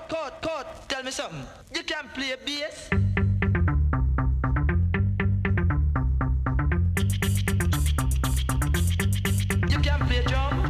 Cut. Tell me something. You can play bass? You can play drum?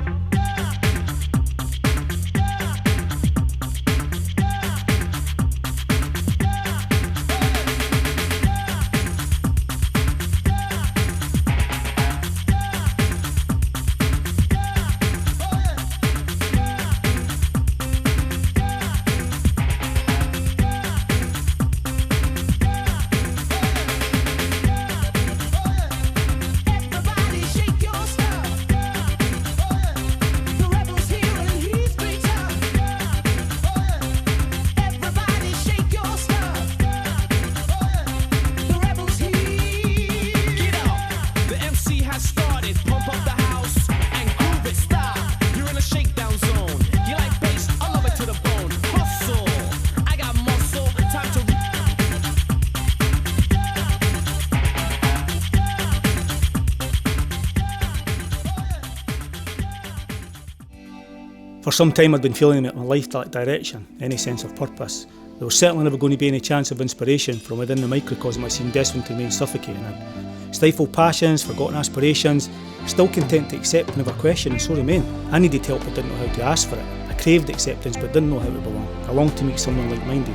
For some time I'd been feeling that my life lacked direction, any sense of purpose. There was certainly never going to be any chance of inspiration from within the microcosm I seemed destined to remain suffocating in. Stifled passions, forgotten aspirations, still content to accept and never question, and so remain. I needed help but didn't know how to ask for it. I craved acceptance but didn't know how to belong. I longed to meet someone like-minded.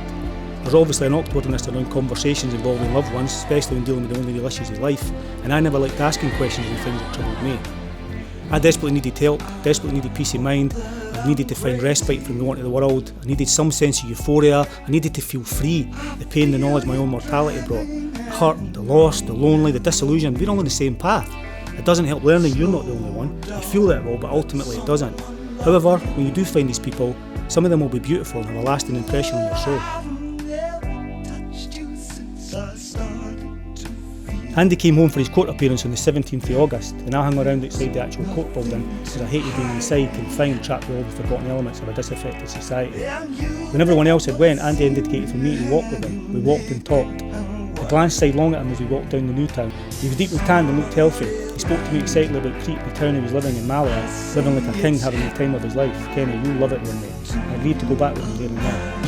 There's obviously an awkwardness around conversations involving loved ones, especially when dealing with the only real issues of life, and I never liked asking questions on things that troubled me. I desperately needed help, desperately needed peace of mind. I needed to find respite from the want of the world. I needed some sense of euphoria. I needed to feel free. The pain, the knowledge my own mortality brought. The hurt, the lost, the lonely, the disillusioned. We're all on the same path. It doesn't help learning you're not the only one. You feel that it will, but ultimately it doesn't. However, when you do find these people, some of them will be beautiful and have a lasting impression on your soul. Andy came home for his court appearance on the 17th of August, and I hung around outside the actual court building because I hated being inside, confined, trapped with all the forgotten elements of a disaffected society. When everyone else had went, Andy indicated for me to walk with him. We walked and talked. I glanced sidelong at him as we walked down the new town. He was deeply tanned and looked healthy. He spoke to me excitedly about Crete, the town he was living in, Malawi, living like a king, having the time of his life. Kenny, you'll love it one day. I agreed to go back with him there and then.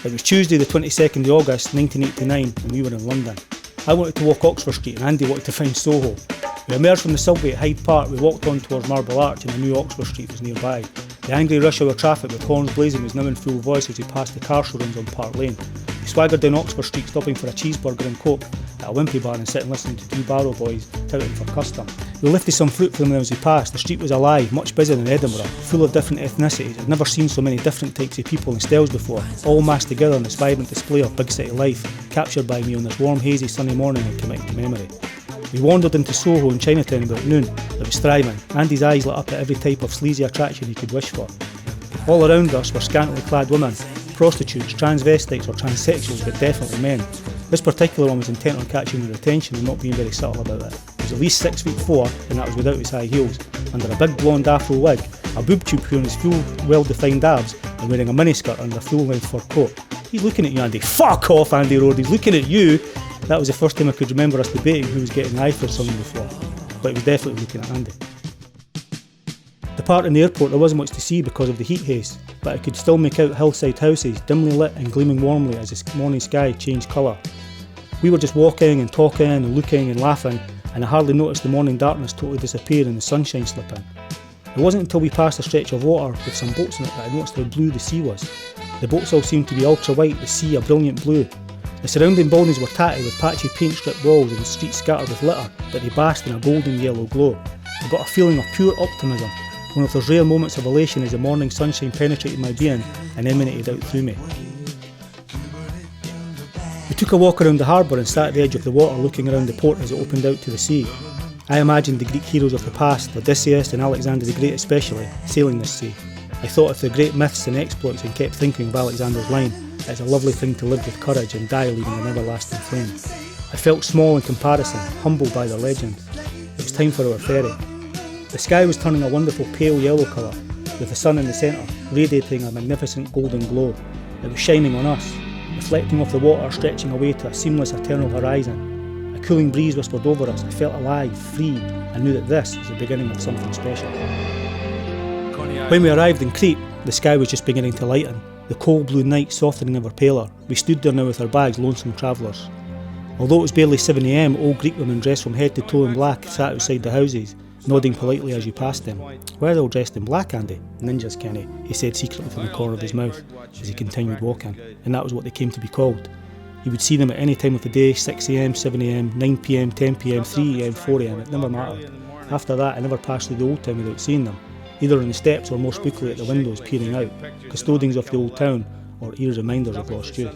It was Tuesday the 22nd of August 1989 and we were in London. I wanted to walk Oxford Street and Andy wanted to find Soho. We emerged from the subway at Hyde Park, we walked on towards Marble Arch and I knew Oxford Street was nearby. The angry rush hour traffic with horns blazing was now in full voice as we passed the car showrooms on Park Lane. We swaggered down Oxford Street stopping for a cheeseburger and coke at a wimpy bar and sitting listening to two barrow boys touting for custom. We lifted some fruit from them as we passed. The street was alive, much busier than Edinburgh, full of different ethnicities. I'd never seen so many different types of people and styles before, all massed together in this vibrant display of big city life, captured by me on this warm, hazy, sunny morning and committed to memory. We wandered into Soho in Chinatown about noon. It was thriving. Andy's eyes lit up at every type of sleazy attraction he could wish for. All around us were scantily clad women, prostitutes, transvestites or transsexuals, but definitely men. This particular one was intent on catching their attention and not being very subtle about it. He was at least 6'4", and that was without his high heels, under a big blonde afro wig, a boob tube showing his full, well-defined abs, and wearing a miniskirt under a full-length fur coat. He's looking at you, Andy. Fuck off, Andy roared. He's looking at you. That was the first time I could remember us debating who was getting eye for someone before, but he was definitely looking at Andy. Departing the airport there wasn't much to see because of the heat haze, but I could still make out hillside houses, dimly lit and gleaming warmly as the morning sky changed colour. We were just walking and talking and looking and laughing, and I hardly noticed the morning darkness totally disappear and the sunshine slip in. It wasn't until we passed a stretch of water with some boats in it that I noticed how blue the sea was. The boats all seemed to be ultra white, the sea a brilliant blue. The surrounding buildings were tatty with patchy paint stripped walls and the streets scattered with litter, but they basked in a golden yellow glow. I got a feeling of pure optimism, one of those rare moments of elation as the morning sunshine penetrated my being and emanated out through me. We took a walk around the harbour and sat at the edge of the water looking around the port as it opened out to the sea. I imagined the Greek heroes of the past, Odysseus and Alexander the Great especially, sailing this sea. I thought of the great myths and exploits and kept thinking of Alexander's line, "It's a lovely thing to live with courage and die leaving an everlasting flame." I felt small in comparison, humbled by their legend. It was time for our ferry. The sky was turning a wonderful pale yellow colour, with the sun in the centre, radiating a magnificent golden glow. It was shining on us, reflecting off the water stretching away to a seamless eternal horizon. A cooling breeze whispered over us. I felt alive, free, and knew that this was the beginning of something special. When we arrived in Crete, The sky was just beginning to lighten, the cold blue night softening ever paler. We stood there now with our bags, lonesome travellers. Although it was barely 7 a.m, old Greek women dressed from head to toe in black sat outside the houses, nodding politely as you passed them. "Why are they all dressed in black, Andy?" "Ninjas, Kenny," he said secretly from the corner of his mouth as he continued walking, and that was what they came to be called. You would see them at any time of the day, 6 a.m, 7 a.m, 9 p.m, 10 p.m, 3 a.m, 4 a.m, it never mattered. After that, I never passed through the old town without seeing them, either on the steps or more spookily at the windows peering out, custodians of the old town or eerie reminders of lost youth.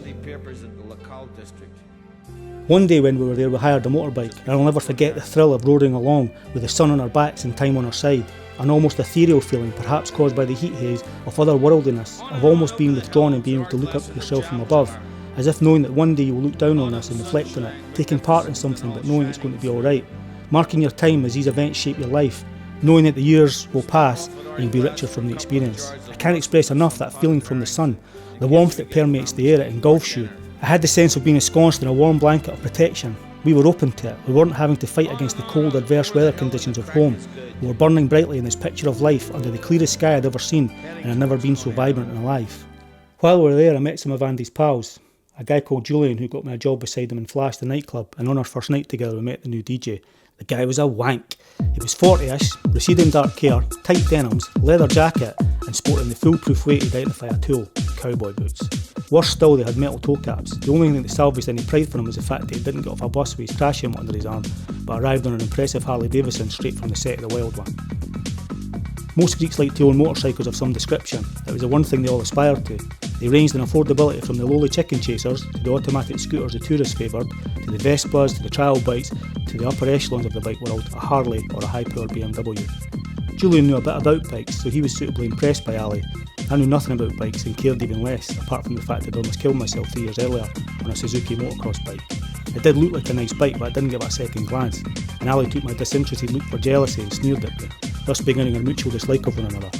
One day when we were there, we hired a motorbike, and I'll never forget the thrill of roaring along with the sun on our backs and time on our side, an almost ethereal feeling, perhaps caused by the heat haze of otherworldliness, of almost being withdrawn and being able to look up at yourself from above, as if knowing that one day you will look down on us and reflect on it, taking part in something but knowing it's going to be alright, marking your time as these events shape your life, knowing that the years will pass and you'll be richer from the experience. I can't express enough that feeling from the sun, the warmth that permeates the air it engulfs you. I had the sense of being ensconced in a warm blanket of protection. We were open to it. We weren't having to fight against the cold, adverse weather conditions of home. We were burning brightly in this picture of life under the clearest sky I'd ever seen, and I'd never been so vibrant and alive. While we were there, I met some of Andy's pals. A guy called Julian who got me a job beside him in Flash, the nightclub, and on our first night together we met the new DJ. The guy was a wank. He was 40ish, receding dark hair, tight denims, leather jacket, and sporting the foolproof way to identify a tool, cowboy boots. Worse still, they had metal toe caps. The only thing that salvaged any pride for him was the fact that he didn't get off a bus with his crash helmet under his arm, but arrived on an impressive Harley Davidson straight from the set of The Wild One. Most Greeks like to own motorcycles of some description. It was the one thing they all aspired to. They ranged in affordability from the lowly chicken chasers to the automatic scooters the tourists favoured, to the Vespas, to the trial bikes, to the upper echelons of the bike world, a Harley or a high-powered BMW. Julian knew a bit about bikes, so he was suitably impressed by Ali. I knew nothing about bikes and cared even less, apart from the fact I'd almost killed myself 3 years earlier on a Suzuki motocross bike. It did look like a nice bike, but I didn't give it a second glance, and Ali took my disinterested look for jealousy and sneered at me, thus beginning a mutual dislike of one another.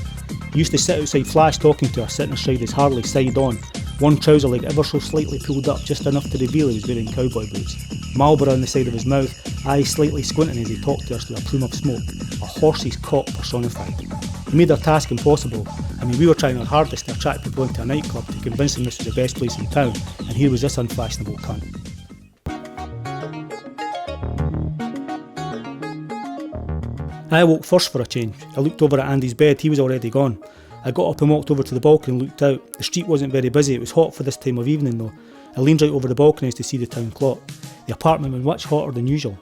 He used to sit outside Flash talking to her, sitting astride his Harley side on, one trouser leg ever so slightly pulled up just enough to reveal he was wearing cowboy boots, Marlboro on the side of his mouth, eyes slightly squinting as he talked to us through a plume of smoke, a horse's cock personified. He made our task impossible. I mean, we were trying our hardest to attract people into a nightclub to convince them this was the best place in town, and here was this unfashionable cunt. I awoke first for a change. I looked over at Andy's bed, he was already gone. I got up and walked over to the balcony and looked out. The street wasn't very busy, it was hot for this time of evening though. I leaned right over the balconies to see the town clock. The apartment was much hotter than usual.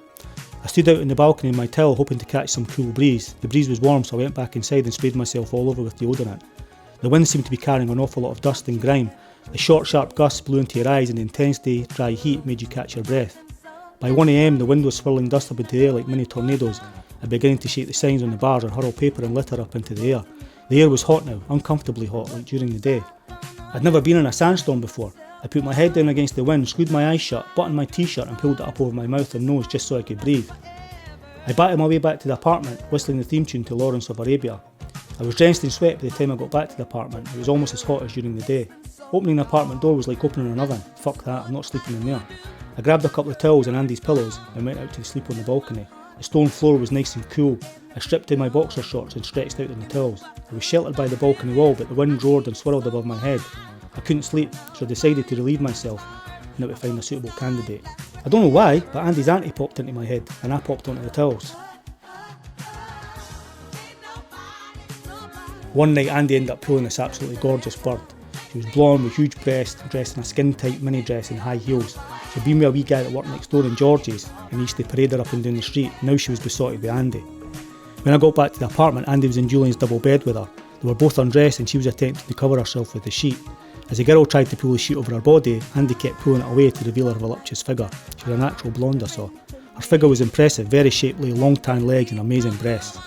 I stood out on the balcony in my towel hoping to catch some cool breeze. The breeze was warm, so I went back inside and sprayed myself all over with deodorant. The wind seemed to be carrying an awful lot of dust and grime. The short sharp gusts blew into your eyes and the intense day dry heat made you catch your breath. By 1 a.m, the wind was swirling dust up into the air like mini tornadoes and beginning to shake the signs on the bars and hurl paper and litter up into the air. The air was hot now, uncomfortably hot, like during the day. I'd never been in a sandstorm before. I put my head down against the wind, screwed my eyes shut, buttoned my t-shirt and pulled it up over my mouth and nose just so I could breathe. I batted my way back to the apartment, whistling the theme tune to Lawrence of Arabia. I was drenched in sweat by the time I got back to the apartment. It was almost as hot as during the day. Opening the apartment door was like opening an oven. Fuck that, I'm not sleeping in there. I grabbed a couple of towels and Andy's pillows and went out to sleep on the balcony. The stone floor was nice and cool. I stripped in my boxer shorts and stretched out in the towels. I was sheltered by the balcony wall, but the wind roared and swirled above my head. I couldn't sleep, so I decided to relieve myself and to find a suitable candidate. I don't know why, but Andy's auntie popped into my head and I popped onto the towels. One night Andy ended up pulling this absolutely gorgeous bird. She was blonde with huge breasts, dressed in a skin-tight mini dress and high heels. She'd been with a wee guy that worked next door in George's and he used to parade her up and down the street. Now she was besotted with Andy. When I got back to the apartment, Andy was in Julian's double bed with her. They were both undressed and she was attempting to cover herself with the sheet. As the girl tried to pull the sheet over her body, Andy kept pulling it away to reveal her voluptuous figure. She was a natural blonde, I saw. Her figure was impressive, very shapely, long tan legs and amazing breasts.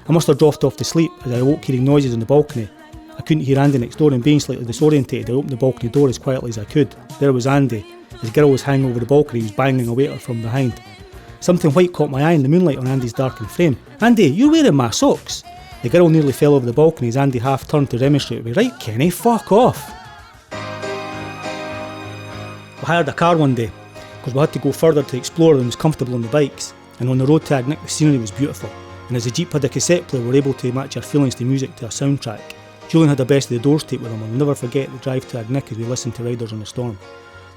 I must have drifted off to sleep as I awoke hearing noises on the balcony. I couldn't hear Andy next door and being slightly disorientated, I opened the balcony door as quietly as I could. There was Andy. His girl was hanging over the balcony, he was banging away at her from behind. Something white caught my eye in the moonlight on Andy's darkened frame. "Andy, you're wearing my socks!" The girl nearly fell over the balcony as Andy half turned to remonstrate with me. "Right, Kenny, fuck off!" We hired a car one day, because we had to go further to explore than was comfortable on the bikes, and on the road to Agnick the scenery was beautiful, and as the Jeep had a cassette player we were able to match our feelings to music to a soundtrack. Julian had the best of the doors tape with him, and I'll never forget the drive to Agnick as we listened to Riders on the Storm.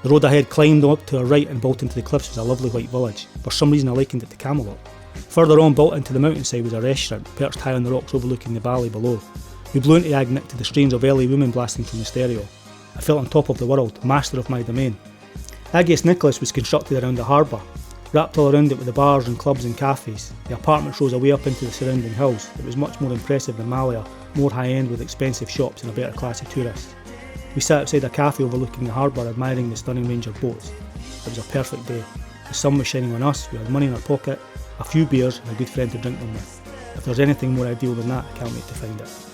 The road ahead climbed up to our right and built into the cliffs was a lovely white village. For some reason I likened it to Camelot. Further on, built into the mountainside, was a restaurant perched high on the rocks overlooking the valley below. We blew into Agnick to the strains of LA Women blasting from the stereo. I felt on top of the world, master of my domain. Agios Nicholas was constructed around the harbour, wrapped all around it with the bars and clubs and cafes. The apartments rose away up into the surrounding hills. It was much more impressive than Malia, more high-end with expensive shops and a better class of tourists. We sat outside a cafe overlooking the harbour, admiring the stunning range of boats. It was a perfect day. The sun was shining on us, we had money in our pocket, a few beers and a good friend to drink them with. If there's anything more ideal than that, I can't wait to find it.